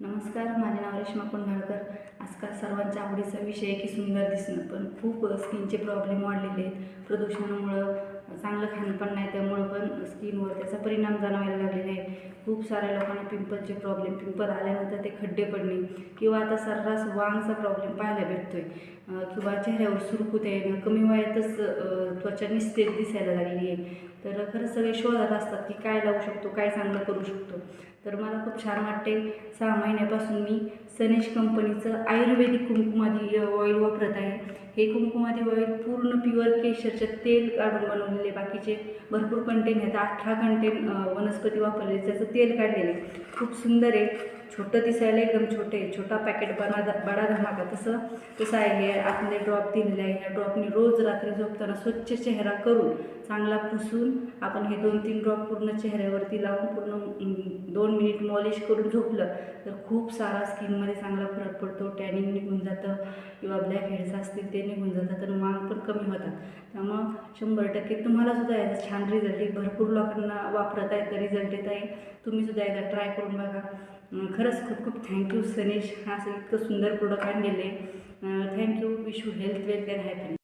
नमस्कार, माझे नाव रेश्मा कुंडाळकर. आजकाल सर्वांच्या आवडीचा विषय आहे की सुंदर दिसणं, पण खूप स्किनचे प्रॉब्लेम वाढलेले आहेत. प्रदूषणामुळं चांगलं खाणंपण नाही, त्यामुळं पण स्किनवर त्याचा परिणाम जाणवायला लागलेला आहे. खूप साऱ्या लोकांना पिंपलचे प्रॉब्लेम, पिंपल आल्यानंतर ते खड्डे पडणे किंवा आता सर्रास वांगचा प्रॉब्लेम पाहायला भेटतोय किंवा चेहऱ्यावर सुरकुत्या येणं, कमी वयातच त्वचा निस्तेज दिसायला लागली आहे. तर खरंच सगळे शोधात असतात की काय लावू शकतो, काय चांगलं करू शकतो. तर मला खूप छान वाटते. 6 महिन्यापासून मी सनेश कंपनीचं आयुर्वेदिक कुंकुमादी ऑइल वापरत आहे. हे कुंकुमादी ऑइल पूर्ण प्युअर केशरचं तेल काढून बनवलेले, बाकीचे भरपूर कंटेन आहेत. 18 कंटेन वनस्पती वापरले, त्याचं तेल काढलेले खूप सुंदर आहे. छोटं दिसायला एकदम छोटे, छोटा पॅकेट बडा धमाका तसं आहे. हे आतले ड्रॉप दिलेले आहे. ह्या ड्रॉपने रोज रात्री झोपताना स्वच्छ चेहरा करून चांगला पुसून आपण हे 2-3 ड्रॉप पूर्ण चेहऱ्यावरती लावून पूर्ण 2 मिनिट मॉलिश करून झोपलं तर खूप सारा स्किनमध्ये चांगला फरक पडतो. टॅनिंग निघून जातं किंवा ब्लॅक हेड्स असतील ते निघून जातात आणि वांग पण कमी होतात. त्यामुळं 100% तुम्हालासुद्धा याचा छान रिझल्ट आहे. भरपूर लोकांना वापरत आहे तर रिझल्ट येत आहे. तुम्हीसुद्धा एकदा ट्राय करून बघा. खरंच खूप खूप थँक्यू सनेश, असं इतकं सुंदर प्रोडक्ट आणलेलं आहे. Thank you. Wish you health, wealth and happiness.